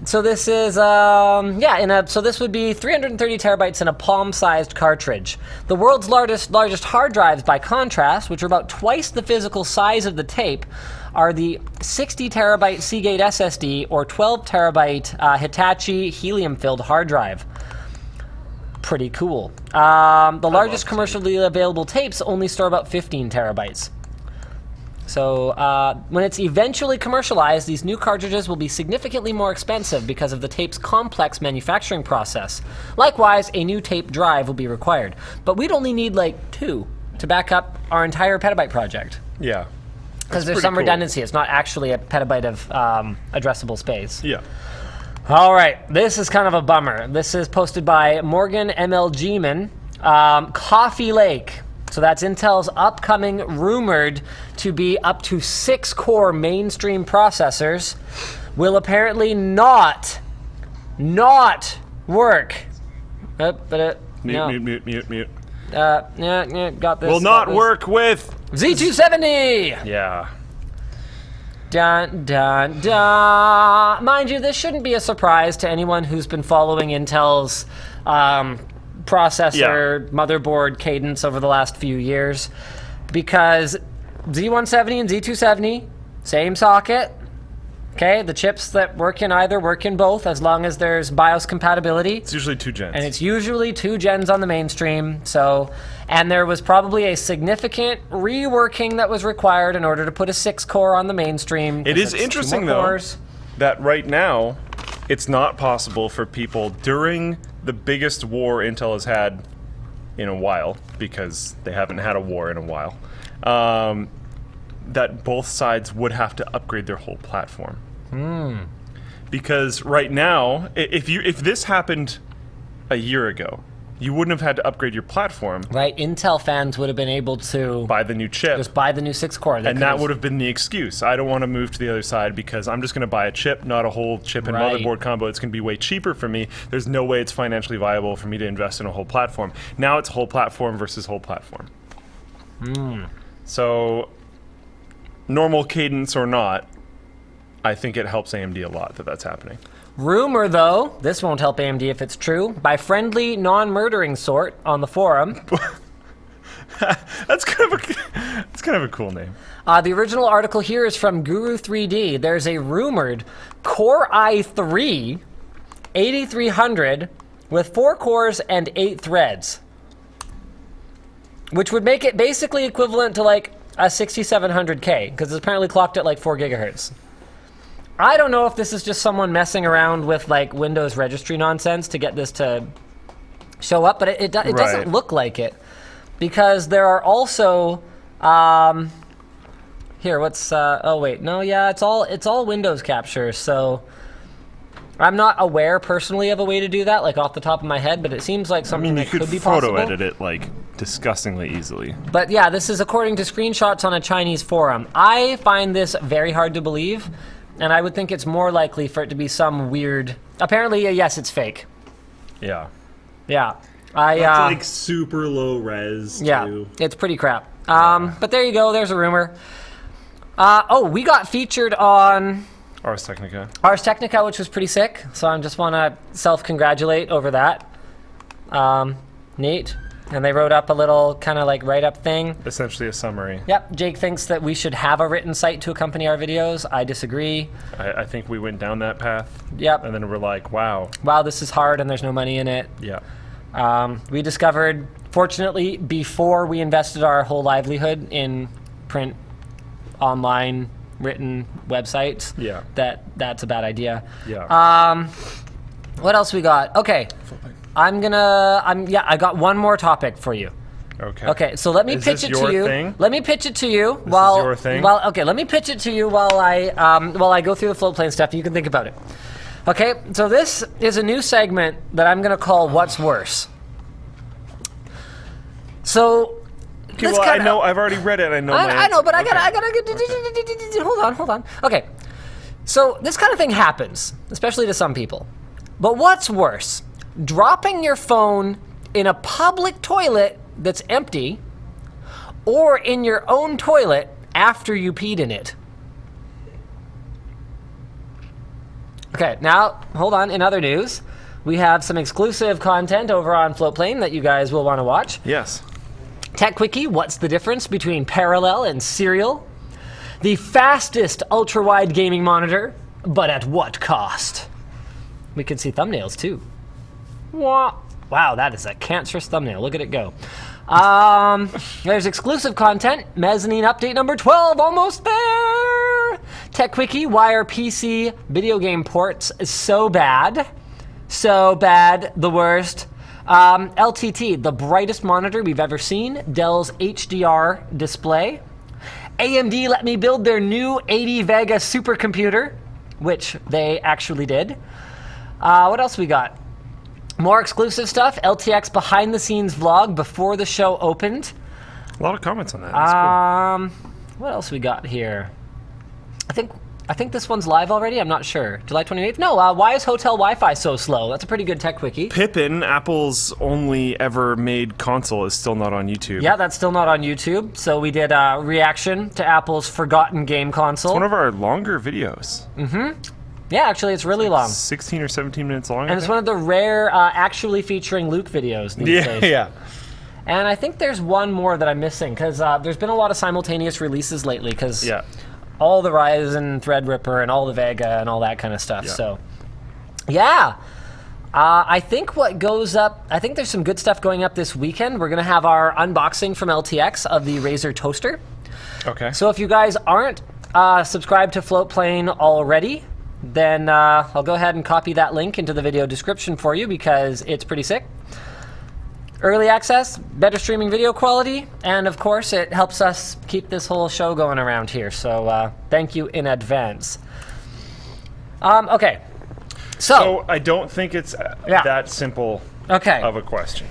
S1: So this is, so this would be 330 terabytes in a palm-sized cartridge. The world's largest hard drives, by contrast, which are about twice the physical size of the tape, are the 60 terabyte Seagate SSD or 12 terabyte Hitachi helium-filled hard drive. Pretty cool. The largest commercially available tapes only store about 15 terabytes. So when it's eventually commercialized, these new cartridges will be significantly more expensive because of the tape's complex manufacturing process. Likewise, a new tape drive will be required. But we'd only need like 2 to back up our entire petabyte project.
S2: Yeah.
S1: Because there's some redundancy. It's not actually a petabyte of addressable space.
S2: Yeah.
S1: All right, this is kind of a bummer. This is posted by Morgan MLGman. Coffee Lake. So that's Intel's upcoming, rumored to be up to 6-core mainstream processors, will apparently not work.
S2: Mute.
S1: Yeah, got this.
S2: Will not work with
S1: Z270!
S2: Yeah.
S1: Dun, dun, dun. Mind you, this shouldn't be a surprise to anyone who's been following Intel's processor, motherboard cadence over the last few years, because Z170 and Z270, same socket. Okay, the chips that work in either work in both as long as there's BIOS compatibility.
S2: It's usually 2 gens.
S1: And it's usually 2 gens on the mainstream. So, and there was probably a significant reworking that was required in order to put a 6-core on the mainstream.
S2: It is interesting, though, that right now it's not possible for people during the biggest war Intel has had in a while, because they haven't had a war in a while, that both sides would have to upgrade their whole platform. Because right now, if this happened a year ago, you wouldn't have had to upgrade your platform.
S1: Right, Intel fans would have been able to
S2: buy the new chip.
S1: Just buy the new 6-core.
S2: And that would have been the excuse. I don't want to move to the other side because I'm just going to buy a chip, not a whole chip and motherboard combo. It's going to be way cheaper for me. There's no way it's financially viable for me to invest in a whole platform. Now it's whole platform versus whole platform. So, normal cadence or not, I think it helps AMD a lot that that's happening.
S1: Rumor, though, this won't help AMD if it's true, by friendly, non-murdering sort on the forum.
S2: That's kind of a cool name.
S1: The original article here is from Guru 3D. There's a rumored Core i3 8300 with 4 cores and 8 threads, which would make it basically equivalent to like a 6700K, because it's apparently clocked at like 4 gigahertz. I don't know if this is just someone messing around with like Windows registry nonsense to get this to show up, but it doesn't look like it, because there are also here. What's oh wait, no, yeah, it's all Windows capture. So I'm not aware personally of a way to do that, like off the top of my head, but it seems like something that could be possible.
S2: You could photo edit it like disgustingly easily.
S1: But yeah, this is according to screenshots on a Chinese forum. I find this very hard to believe. And I would think it's more likely for it to be some weird... Apparently, yes, it's fake.
S2: Yeah.
S1: Yeah.
S4: It's like super low res, too.
S1: It's pretty crap. But there you go. There's a rumor. Oh, we got featured on...
S2: Ars Technica.
S1: Ars Technica, which was pretty sick. So I just want to self-congratulate over that. Neat. And they wrote up a little kind of like write-up thing.
S2: Essentially a summary.
S1: Yep. Jake thinks that we should have a written site to accompany our videos. I disagree.
S2: I think we went down that path.
S1: Yep.
S2: And then we're like, wow.
S1: Wow, this is hard and there's no money in it.
S2: Yeah.
S1: We discovered, fortunately, before we invested our whole livelihood in print, online, written websites, that's a bad idea.
S2: Yeah.
S1: What else we got? Okay. I got one more topic for you.
S2: Okay.
S1: Okay, so let me pitch it to you.
S2: Thing?
S1: Let me pitch it to you
S2: This is your thing?
S1: let me pitch it to you while I go through the Floatplane stuff. You can think about it. Okay, so this is a new segment that I'm going to call "What's Worse." So,
S2: okay, well, I know I've already read it. I know.
S1: I know, but I gotta hold on. Okay, so this kind of thing happens, especially to some people. But what's worse? Dropping your phone in a public toilet that's empty, or in your own toilet after you peed in it. Okay, now, hold on. In other news, we have some exclusive content over on Floatplane that you guys will want to watch.
S2: Yes.
S1: Tech Quickie, what's the difference between parallel and serial? The fastest ultra-wide gaming monitor, but at what cost? We can see thumbnails, too. Wow, that is a cancerous thumbnail. Look at it go. There's exclusive content. Mezzanine update number 12, almost there. Tech Quickie, why are PC video game ports so bad? So bad, the worst. LTT, the brightest monitor we've ever seen. Dell's HDR display. AMD let me build their new 80 Vega supercomputer, which they actually did. What else we got? More exclusive stuff. LTX behind-the-scenes vlog before the show opened.
S2: A lot of comments on that. That's
S1: What else we got here? I think this one's live already. I'm not sure. July 28th? No, why is hotel Wi-Fi so slow? That's a pretty good tech quickie.
S2: Pippin, Apple's only ever made console, is still not on YouTube.
S1: Yeah, that's still not on YouTube. So we did a reaction to Apple's forgotten game console.
S2: It's one of our longer videos.
S1: Yeah, actually, it's really long.
S2: 16 or 17 minutes long.
S1: And it's one of the rare actually featuring Luke videos these days.
S2: Yeah.
S1: And I think there's one more that I'm missing, because there's been a lot of simultaneous releases lately, because all the Ryzen, Threadripper, and all the Vega, and all that kind of stuff. So, yeah. I think what goes up, I think there's some good stuff going up this weekend. We're going to have our unboxing from LTX of the Razer Toaster.
S2: Okay.
S1: So if you guys aren't subscribed to Floatplane already, then I'll go ahead and copy that link into the video description for you, because it's pretty sick. Early access, better streaming video quality, and of course it helps us keep this whole show going around here, so thank you in advance. Okay,
S2: So I don't think it's that simple of a question.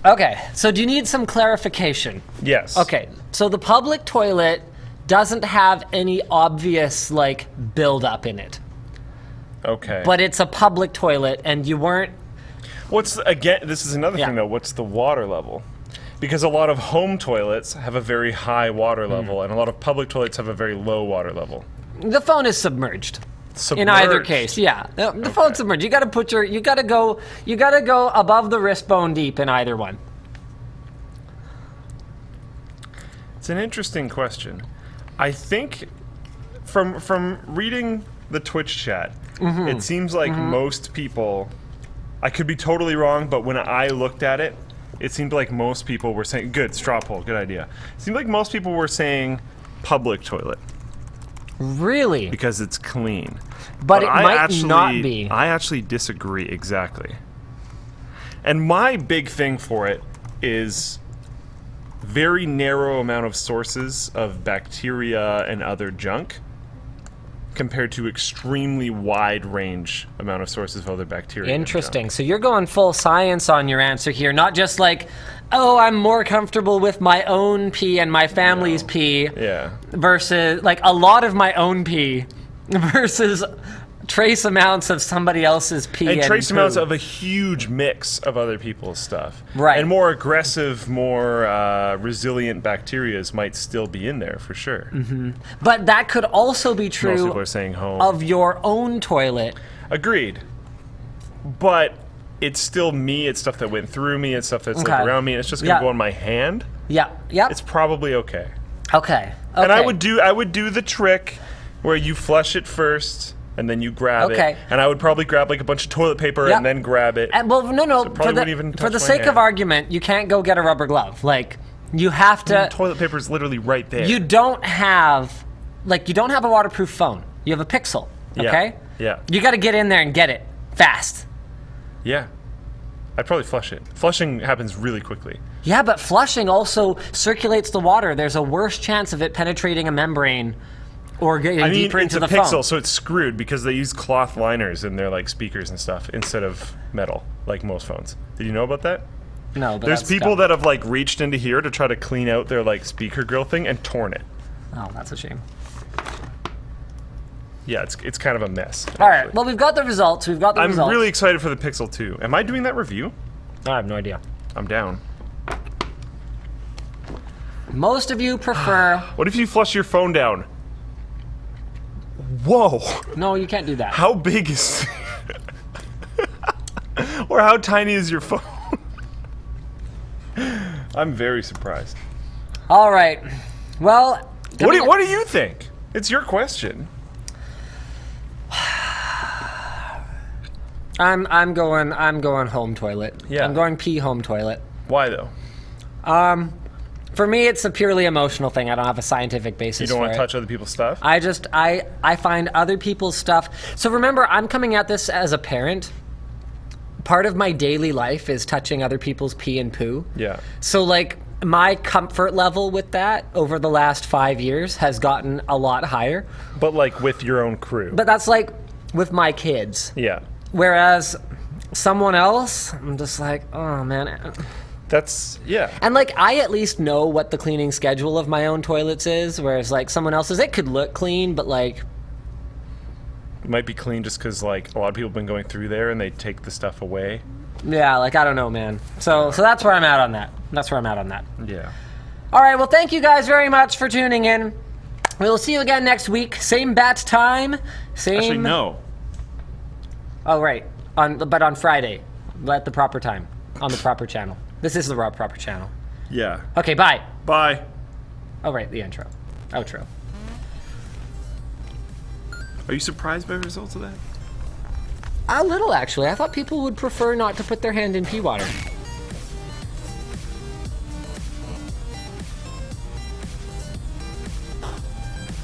S1: Okay, so do you need some clarification?
S2: Yes.
S1: Okay, so the public toilet doesn't have any obvious, like, buildup in it.
S2: Okay.
S1: But it's a public toilet, and you weren't...
S2: This is another thing though, what's the water level? Because a lot of home toilets have a very high water level, and a lot of public toilets have a very low water level.
S1: The phone is submerged. In either case, yeah. The phone's submerged. You gotta go above the wrist bone deep in either one.
S2: It's an interesting question. I think from reading the Twitch chat, it seems like most people, I could be totally wrong, but when I looked at it, it seemed like most people were saying, good, straw poll, good idea. It seemed like most people were saying public toilet.
S1: Really?
S2: Because it's clean.
S1: But it might not be.
S2: I actually disagree exactly. And my big thing for it is very narrow amount of sources of bacteria and other junk compared to extremely wide range amount of sources of other bacteria.
S1: Interesting. So you're going full science on your answer here, not just like, oh, I'm more comfortable with my own pee and my family's pee versus like a lot of my own pee versus trace amounts of somebody else's pee
S2: and trace
S1: poo.
S2: amounts of a huge mix of other people's stuff.
S1: Right.
S2: And more aggressive, more resilient bacterias might still be in there for sure.
S1: But that could also be true
S2: Most people are saying home.
S1: of your own toilet.
S2: Agreed. But it's still me, it's stuff that went through me, it's stuff that's like around me, and it's just gonna go in my hand.
S1: Yeah.
S2: It's probably okay.
S1: Okay.
S2: And I would do the trick where you flush it first and then you grab it. And I would probably grab like a bunch of toilet paper and then grab it.
S1: Well, no.
S2: So for
S1: the sake of argument, you can't go get a rubber glove. Like, you have to.
S2: Toilet paper is literally right there.
S1: You don't have a waterproof phone. You have a Pixel. Okay.
S2: Yeah.
S1: You got to get in there and get it fast.
S2: Yeah. I'd probably flush it. Flushing happens really quickly.
S1: Yeah, but flushing also circulates the water. There's a worse chance of it penetrating a membrane or getting deeper into the phone.
S2: It's a Pixel, so it's screwed because they use cloth liners in their like speakers and stuff instead of metal, like most phones. Did you know about that?
S1: No, but
S2: there's people that have like reached into here to try to clean out their like speaker grill thing and torn it.
S1: Oh, that's a shame.
S2: Yeah, it's kind of a mess.
S1: All right, well, we've got the results.
S2: I'm really excited for the Pixel 2. Am I doing that review?
S1: I have no idea.
S2: I'm down.
S1: Most of you prefer...
S2: What if you flush your phone down? Whoa!
S1: No, you can't do that.
S2: How big is... Or how tiny is your phone? I'm very surprised.
S1: All right. Well...
S2: What do you think? It's your question.
S1: I'm going home toilet.
S2: Yeah.
S1: I'm going pee home toilet.
S2: Why though?
S1: For me, it's a purely emotional thing. I don't have a scientific basis for it.
S2: You don't want to touch other people's stuff?
S1: I find other people's stuff. So remember, I'm coming at this as a parent. Part of my daily life is touching other people's pee and poo.
S2: Yeah.
S1: So like my comfort level with that over the last 5 years has gotten a lot higher.
S2: But like with your own crew.
S1: But that's like with my kids.
S2: Yeah.
S1: Whereas someone else, I'm just like, oh man.
S2: That's, yeah.
S1: And like, I at least know what the cleaning schedule of my own toilets is, whereas like someone else's, it could look clean, but like...
S2: It might be clean just because like a lot of people have been going through there and they take the stuff away.
S1: Yeah, like, I don't know, man. So that's where I'm at on that. That's where I'm at on that.
S2: Yeah.
S1: All right, well, thank you guys very much for tuning in. We'll see you again next week. Same bat time. Same...
S2: Actually, no.
S1: Oh, right. But on Friday. At the proper time. On the proper channel. This is the proper channel.
S2: Yeah.
S1: Okay, bye.
S2: Bye.
S1: Oh, right, the intro. Outro.
S2: Are you surprised by the results of that?
S1: A little, actually. I thought people would prefer not to put their hand in pea water.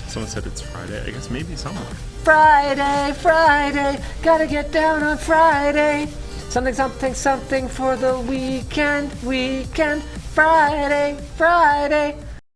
S2: Someone said it's Friday. I guess maybe somewhere.
S1: Friday, Friday, gotta get down on Friday. Something, something, something for the weekend, weekend. Friday, Friday.